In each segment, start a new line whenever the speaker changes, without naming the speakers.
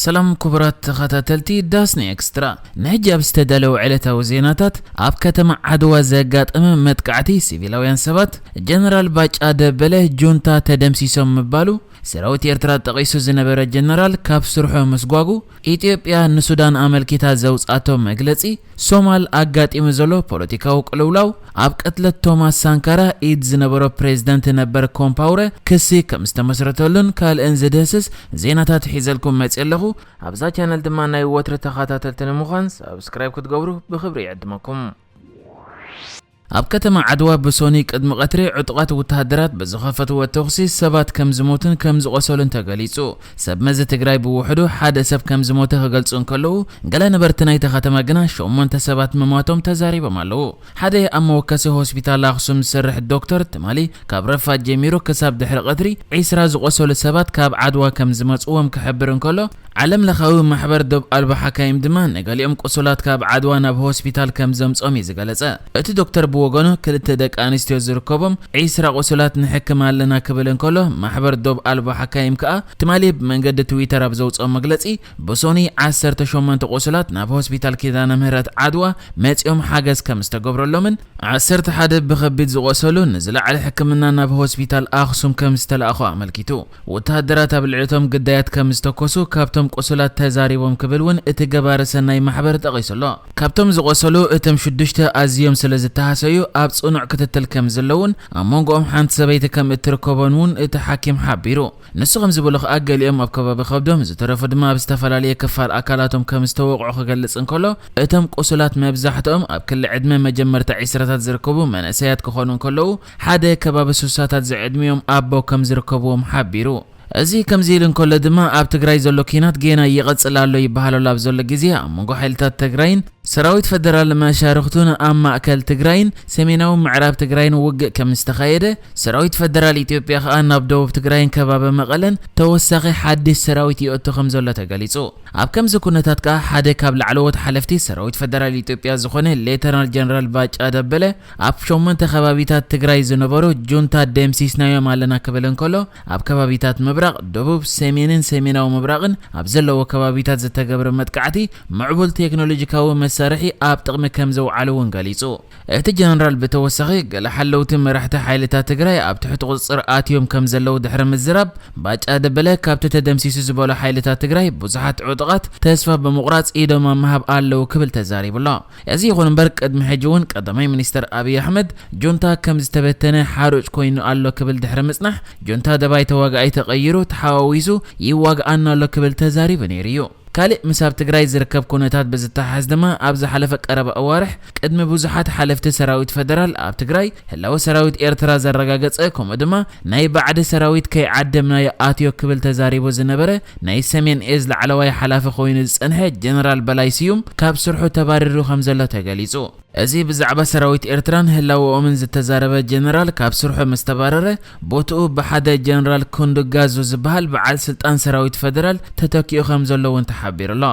سلام كبرات تخاتلتي داسني اكسترا نهجاب استدلو علتا وزيناتات اب كتم عدوى زقات متقعتي سيفيلاويان سبات جنرال باج ادبله جونتا تدمسيسوم مبالو سراوت ኤርትራ ተቀይሱ ዝነበረ ጀነራል ካብ ስርሑ መስጓጉ ኢትዮጵያ ንሱዳን አመልኪታ ዘውጻቶ መግለጺ ሶማል አጋጢሙ ዘሎ ፖለቲካው ቅልውላው ኣብ ቀትለት ቶማስ ሳንካራ ኢድ ዝነበረ ፕሬዝዳንት ነበር ኮምፓውረ ክሲ ከም ዝተመስረተሉን ካልእን ዝደስስ ዜናታት ሒዘልኩም መጽለኹ ኣብዛ ቻነል ድማ ናይ ወትረ ተኸታተልትን ምዃን ሰብስክራይብ ክትገብሩ ብኽብሪ ይዕድመኩም ኣብ ከተማ ዓድዋ በሶኒ ቅድሚ ቀትሪ ዕጡቃት ወተሃደራት በዝኸፈቱ ወተኽሲ ሰባት ከም ዝሞቱን ከም ዝቆሰሉን ተገሊጹ ሰብ መዚ ትግራይ ብውሕዱ ሓደ ሰብ ከም ዝሞተ ክገልጹን ከለዉ ገለ ነበርቲ ናይቲ ከተማ ግና 8 ሰባት መሞቶም ተዛሪቦም ኣለዉ ሓደ ኣብ መወከሲ ሆስፒታል ኣክሱም ዝሰርሕ ዶክተር ትማሊ ካብ ረፋድ ጀሚሩ ክሳብ ድሕሪ ቀትሪ 20 ዝቆሰሉ ሰባት ካብ ዓድዋ ከም ዝመጽዎም ክሕብርን ከሎ ዓለም ለኻዊ ማሕበር ደብ ኣልባ ሓካይም ድማ ነገሊኦም ቁስላት ካብ ዓድዋ ናብ ሆስፒታል ከም ዘምጾም ይዝገለጸ እቲ ዶክተር ወገኑ ክልተ ደቂ አንስትዮ ዝርከቦም 20 ቁስላት ንሕክም ኣለና ክብልን ከሎ ማሕበር ደብ ኣልባ ሓካይም ከዓ ትማሊ መንገዲ ትዊተር ኣብ ዘውጾም መግለጺ በሶኒ 18 ቁስላት ናብ ሆስፒታል ኪዳነ ምህረት ዓድዋ መጽኦም ሓገዝ ከም ዝተገብረሎምን 11 ብከቢድ ዝቆሰሉ ንዝለዓለ ሕክምና ናብ ሆስፒታል ኣክሱም ከም ዝተላኣኹ ኣመልኪቱ ወተሃደራት ኣብ ልዕቶም ግዳያት ከም ዝተኮሱ ካብቶም ቁስላት ተዛሪቦም ክብልውን እቲ ገባረ ሰናይ ማሕበር ጠቂሱሎ ካብቶም ዝቆሰሉ እቶም 6 ኣዝዮም ስለዝተሃሰዩ ኣብ ጽኑዕ ክትትል ከም ዘለውን ኣብ መንጎኦም ሓንቲ ሰበይቲ ከም እትርከቦን እቲ ሓኪም ሓቢሩ ንስኹም ዝብሉ ኣገሊኦም ኣብ ከባቢ ከብዶም ዝተረፉ ድማ ኣብ ዝተፈላለዩ ክፋል ኣካላቶም ከም ዝተወቅዑ ክገልጽን ከሎ እቶም ቁስላት መብዛሕትኦም ኣብ ክሊ ዕድመ መጀመርታ 20ታት ዝርከቡ መንእሰያት ክኾኑን ከለዉ ሓደ ከባቢ 60ታት ዝዕድሚዮም ኣቦ ከም ዝርከብዎም ሓቢሩ እዚ ከምዚ ኢልን ከሎ ድማ ኣብ ትግራይ ዘሎ ኪናት ጌና ይቀጽል ኣሎ ይባሃሉ ኣብ ዘሎ ግዜ ኣብ መንጎ ሓይልታት ትግራይን ሰራዊት ፌደራል ማሻርክቱን ኣብ ማእከል ትግራይን ሰሜናዊ ምዕራብ ትግራይን ውግእ ከም ዝተኻየደ ሰራዊት ፌደራል ኢትዮጵያ ከዓ ናብ ደቡብ ትግራይን ከባቢ መቐለን ተወሳኺ ሓድሽ ሰራዊት ይእቱ ከም ዘሎ ተገሊጹ ኣብ ከምዚ ኩነታት ከዓ ሓደ ካብ ላዕለዎት ሓለፍቲ ሰራዊት ፌደራል ኢትዮጵያ ዝኾነ ሌተናል ጀነራል ባጫ ደበለ ኣብ 8 ከባቢታት ትግራይ ዝነበሩ ጁንታ ደምሲስናዮም ኣለና ክብልን ከሎ ኣብ ከባቢታት ምብራቅ ደቡብ ሰሜንን ሰሜናዊ ምብራቅን ኣብ ዘለዎ ከባቢታት ዝተገብረ መጥቃዕቲ ምዕቡል ቴክኖሎጂካዊ መሳርሒ ኣብ ጥቅሚ ከም ዘውዓለውን ገሊጹ እቲ ጀነራል በተወሳኺ ገለ ሓለውቲ መራሕቲ ሓይልታት ትግራይ ኣብ ትሕቲ ቁጽር ኣትዮም ከም ዘለው ድሕሪ ምዝራብ ባጫ ደበለ ካብቲ ተደምሲሱ ዝበሉ ሓይልታት ትግራይ ብዙሓት ዕጡቃት ተስፋ በመቁራጽ ኢዶም ማህብ ኣለው ክብል ተዛሪቡሎ እዚ ይኹን እምበር ቅድሚ ሕጂ እውን ቀዳማይ ሚኒስተር አብይ አሕመድ ጁንታ ከም ዝተበተነ ሓሩጭ ኮይኑ ኣሎ ክብል ድሕሪ ምጽናሕ ጁንታ ደባይ ተዋጋኣይ ተቀይሩ ተሓዋዊሱ ይዋጋኣና ኣሎ ክብል ተዛሪቡ ነይሩ ካልእ ምሳብ ትግራይ ዝርከብ ኩነታት በዝተሓዝ ድማ ኣብ ዝሓለፈ ቀረበ ኣዋርሕ ቅድሚ ብዙሓት ሓለፍቲ ሰራዊት ፌደራል ኣብ ትግራይ ህላዊ ሰራዊት ኤርትራ ዘረጋገጸ ከምኡ ድማ ናይ ባዕዲ ሰራዊት ከይዓደምናዮ ኣትዮ ክብል ተዛሪቡ ዝነበረ ናይ ሰሜን ኤዝ ላዕለዋይ ሓላፊ ኮይኑ ዝጸንሐ ጀነራል በላይ ስዩም ካብ ስርሑ ተባሪሩ ከም ዘሎ ተገሊጹ እዚ ብዛዕባ ሰራዊት ኤርትራን ህላውኦምን ዝተዛረበ ጀነራል ካብ ስርሑ መስተባረረ ቦትኡ ብሓደ ጀነራል ኩንዱጋዙ ዝበሃል በዓል ስልጣን ሰራዊት ፌደራል ተተኪኡ ከም ዘለውን ተሓቢሩሎ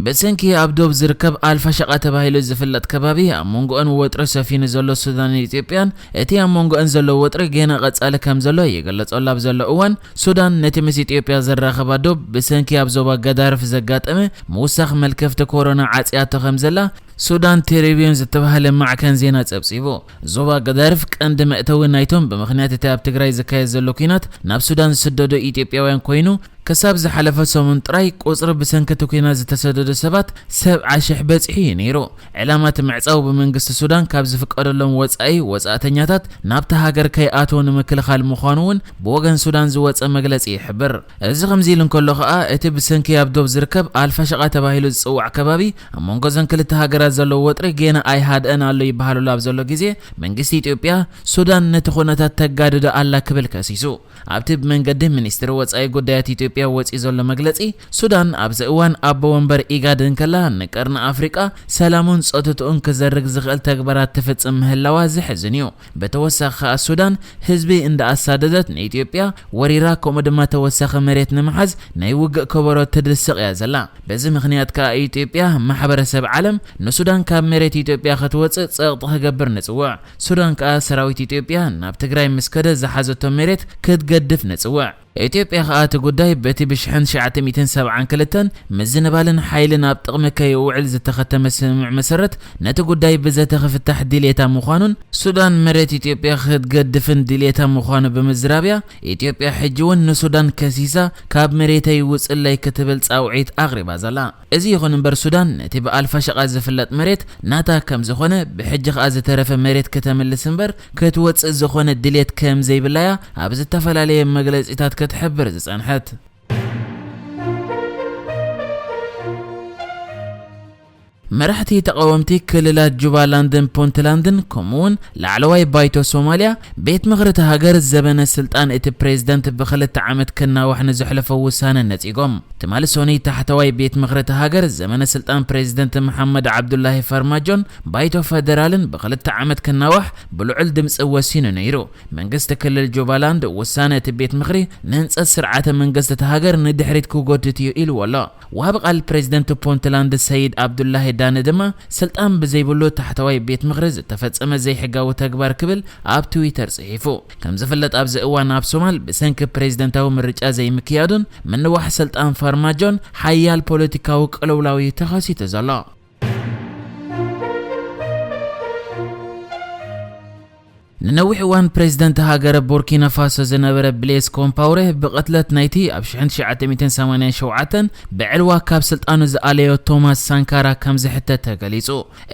በሰንኪ ኣብ ዶብ ዝርከብ ኣልፋ ሸቃ ተባሂሉ ዝፍለጥ ከባቢ ኣብ መንጎአን ወጥሪ ሰፊኑ ዘሎ ሱዳንን ኢትዮጵያን እቲ ኣብ መንጎአን ዘሎ ወጥሪ ገና ቀጻለ ከም ዘሎ ይገለጸሉ ኣብ ዘሎ እዋን ሱዳን ነቲ ምስ ኢትዮጵያ ዘራኸባ ዶብ በሰንኪ ኣብ ዞባ ገዳርፍ ዘጋጠመ ምውሳኽ መልከፍቲ ኮሮና ዓጽያቶ ከም ዘላ ሱዳን ቴሌቪዥን ዝተባሃለ ማዕከን ዜና ጸብጺቡ ዞባ ገዳርፍ ቀንዲ መእተዊ ናይቶም ብምኽንያት እቲ ኣብ ትግራይ ዝካየድ ዘሎ ኩናት ናብ ሱዳን ዝስደዱ ኢትዮጵያውያን ኮይኑ ከሳብ ዝሓለፈ ሰሙን ጥራይ ቁጽሪ ብሰንከቱ ኩናት ዝተሰደዱ ሰባት 70,000 በጽሒ ነይሩ ዕላማት ምዕጻው ብመንግስቲ ሱዳን ካብ ዝፍቀደሎም ወጻኢ ወጻእተኛታት ናብታ ሃገር ከይኣትዉ ንምክልኻል ምዃኑውን ብወገን ሱዳን ዝወጸ መግለጺ ይሕብር እዚ ከምዚ ኢልን ከሎ ከዓ እቲ ብሰንኪ ኣብ ዶብ ዝርከብ ኣልፋ ሸቃ ተባሂሉ ዝጽዋዕ ከባቢ ኣብ መንጎ ዘን ክልተ ሃገራት ዘሎ ወጥሪ ገና ኣይሃድአን ኣሎ ይባሃሉ ኣብ ዘሎ ግዜ መንግስቲ ኢትዮጵያ ሱዳን ነቲ ኩነታት ተጋድዶ ኣላ ክብል ከሲሱ ኣብቲ መንገዲ ሚኒስትሪ ወጻኢ ጉዳያት ኢትዮጵያ ኢትዮጵያ ወፂ ዘሎ መግለጺ ሱዳን ኣብ ዘእዋን ኣቦ ወንበር ኢጋድ እንከላ ንቀርኒ ኣፍሪቃ ሰላሙን ጸጥታኡን ክዘርግ ዝኽእል ተግባራት ትፍጽም ምህላዋ ዝሕዝን እዩ። በተወሳኺ ሱዳን ህዝቢ እንዳኣሳደደት ንኢትዮጵያ ወሪራ ከምኡ ድማ ተወሳኺ መሬት ንምሓዝ ናይ ውግእ ከበሮ ትድስቕ እያ ዘላ። በዚ ምኽንያት ከዓ ኢትዮጵያ ማሕበረሰብ ዓለም ንሱዳን ካብ መሬት ኢትዮጵያ ክትወፅእ ጸቕጢ ክገብር ንጽውዕ። ሱዳን ከዓ ሰራዊት ኢትዮጵያ ናብ ትግራይ ምስከደ ዝሓዘቶ መሬት ክትገድፍ ንጽውዕ። ኢትዮጵያ ከዓ እቲ ጉዳይ በቲ ብ1972 ምዝንባልን ሓይልን ኣብ ጥቕሚ ከይውዕል ዝተኸተመ ስምምዕ መሰረት ነቲ ጉዳይ ብዘተ ክፍታሕ ድሌታ ምዃኑን ሱዳን መሬት ኢትዮጵያ ክትገድፍን ድሌታ ምዃኑ ብምዝራብያ ኢትዮጵያ ሕጂ እውን ንሱዳን ከሲሳ ካብ መሬተይ ውፅለይ ክትብል ጻውዒት ኣቕሪባ ዘላ። እዚ ይኹን እምበር ሱዳን ነቲ ብኣልፋሸቓ ዝፍለጥ መሬት ናታ ከም ዝኾነ ብሕጂ ከዓ ዝተረፈ መሬት ከተመልስ እምበር ክትወፅእ ዝኾነ ድሌት ከም ዘይብላያ ኣብ ዝተፈላለየ መግለጺታት ክትሕብር ዝጸንሐት። መራሕቲ ተቃወምቲ ክልላት ጁባላንድን ፑንትላንድን ከምኡውን ላዕለዋይ ባይቶ ሶማልያ ቤት ምኽሪ ሃገር ዘበነ ስልጣን እቲ ፕሬዝደንት ብ2 ዓመት ክናዋሕ ንዝሕለፈ ውሳነ ነጺጎም። ትማሊ ሶኒ ታሕተዋይ ቤት ምኽሪ ሃገር ዘበነ ስልጣን ፕሬዝደንት መሐመድ ዓብዱላሂ ፈርማጆን ባይቶ ፌደራልን ብ2 ዓመት ክናዋሕ ብልዑል ድምፂ ወሲኑ ነይሩ። መንግስቲ ክልል ጁባላንድ ውሳነ እቲ ቤት ምኽሪ ንህንጸት ስርዓተ መንግስቲ ሃገር ንድሕሪት ክጎትት እዩ ኢሉ ኣሎ። ወሃቢ ቃል ፕሬዝደንት ፑንትላንድ ሰይድ ዓብዱላሂ ዳነ ድማ ስልጣን ብዘይብሉ ታሕተዋይ ቤት ምኽሪ ዝተፈጸመ ዘይሕጋዊ ተግባር ክብል ኣብ ትዊተር ጽሒፉ። ከም ዝፍለጥ ኣብዚ እዋን ኣብ ሶማል ብሰንኪ ፕሬዝደንታዊ ምርጫ ዘይምክያዱን ምንዋሕ ስልጣን ፈርማጆን ሓያል ፖለቲካዊ ቅልውላዊ ተኸሲቱ ዘሎ። ንነዊሕ እዋን ፕሬዝደንት ሃገር ቡርኪና ፋሶ ዝነበረ ብሌስ ኮምፓውሬ ብቕትለት ናይቲ ኣብ 1987 ብዕልዋ ካብ ስልጣኑ ዝኣለዮ ቶማስ ሳንካራ ከም ዝሕተት ተገሊጹ።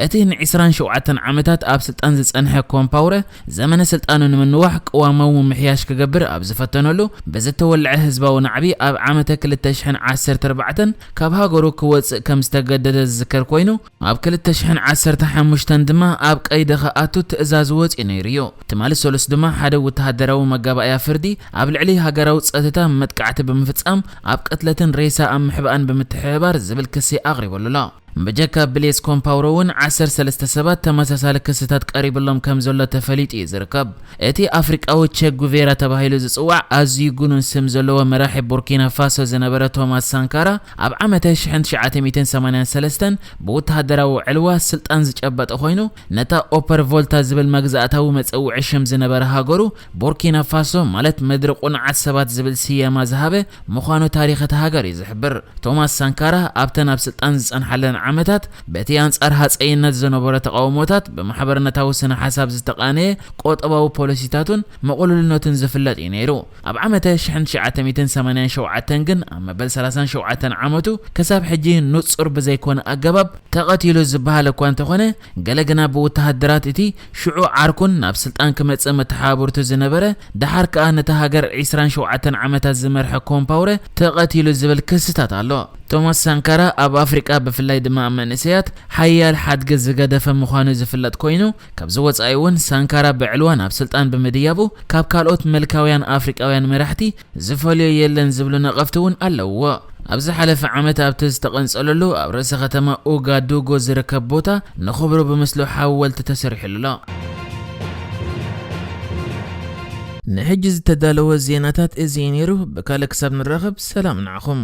እቲ ን27 ዓመታት ኣብ ስልጣን ዝጸንሐ ኮምፓውሬ ዘመነ ስልጣኑ ንምንዋሕ ቅዋማዊ ምሕያሽ ክገብር ኣብ ዝፈተነሉ ብዝተወልዐ ህዝባዊ ናዕቢ ኣብ ዓመተ 2014 ካብ ሃገሩ ክወፅእ ከም ዝተገደደ ዝዝከር ኮይኑ ኣብ 2015 ድማ ኣብ ቀይዲ ከኣቱ ትእዛዝ ወፂኡ ነይሩ እዩ። ትማሊ ሰለስ ድማ ሓደ ወተሃደራዊ መጋባእያ ፍርዲ ኣብ ልዕሊ ሃገራዊ ጸጥታ መጥቃዕቲ ብምፍጻም ኣብ ቅትለትን ሬሳ ኣብ ምሕባእን ብምትሕባር ዝብል ክሲ ኣቕሪበሉ ኣሎ። በጀካ ብሌስ ኮምፓውሮውን 13 ሰባት ተመሳሳሊ ክስታት ቀሪብሎም ከም ዘሎ ተፈሊጡ ዝርከብ። እቲ አፍሪቃዊ ቼ ጉቬራ ተባሂሉ ዝጽዋዕ ኣዝዩ ጉኑን ስም ዘለዎ መራሒ ቡርኪና ፋሶ ዝነበረ ቶማስ ሳንካራ ኣብ ዓመተ 1983 ብወተሃደራዊ ዕልዋ ስልጣን ዝጨበጠ ኮይኑ ነታ ኦፐር ቮልታ ዝብል መግዛእታዊ መጽውዒ ሽም ዝነበረ ሃገሩ ቡርኪና ፋሶ ማለት ምድሪ ቁንዓት ሰባት ዝብል ስያማ ዝሃበ ምዃኑ ታሪኽ እቲ ሃገር ይዝሕብር። ቶማስ ሳንካራ ኣብተን ኣብ ስልጣን ዝጸንሐለን ዓመታት በቲ አንጻር ሃጸይነት ዝነበረ ተቃውሞታት በማሕበረነታዊ ስነ ሓሳብ ዝተቃነየ ቆጠባዊ ፖሊሲታቱን መቁልልነቱን ዝፍለጥ ነይሩ። ኣብ ዓመተ 1987 ግን ኣብ መበል 37 ዓመቱ ከሳብ ሕጂ ንጹር ብዘይኮነ ኣገባብ ተቐቲሉ ዝበሃል እኳ እንተኾነ ገለገና ብወተሃደራት እቲ ሽዑ ዓርኩን ናብ ስልጣን ክመጽእ መተሓባበርቱ ዝነበረ ድሓር ከዓ ነቲ ሃገር 27 ዓመታት ዝመርሐ ኮምፓውሬ ተቐቲሉ ዝብል ክስታት ኣሎ። ቶማስ ሳንካራ ኣብ አፍሪቃ ብፍላይ ድማ መንእሰያት ሓያል ሓድገ ዝገደፈ ምዃኑ ዝፍለጥ ኮይኑ ካብዚ ወጻኢ እውን ሳንካራ ብዕልዋ ናብ ስልጣን ብምድያቡ ካብ ካልኦት መልካውያን አፍሪቃውያን መራሕቲ ዝፈልዮ የለን ዝብሉ ነቐፍቲ እውን ኣለዎ። ኣብዚ ሓለፈ ዓመት ኣብቲ ዝተቐንጸለሉ ኣብ ርእሰ ከተማ ኡጋዱጉ ዝርከብ ቦታ ንኽብሩ ብምስሉ ሓወልቲ ተሰሪሑሉ። ንሕጂ ዝተዳለወ ዜናታት እዚ ነይሩ። ብካልእ ክሳብ ንራኸብ ሰላም ንዓኹም።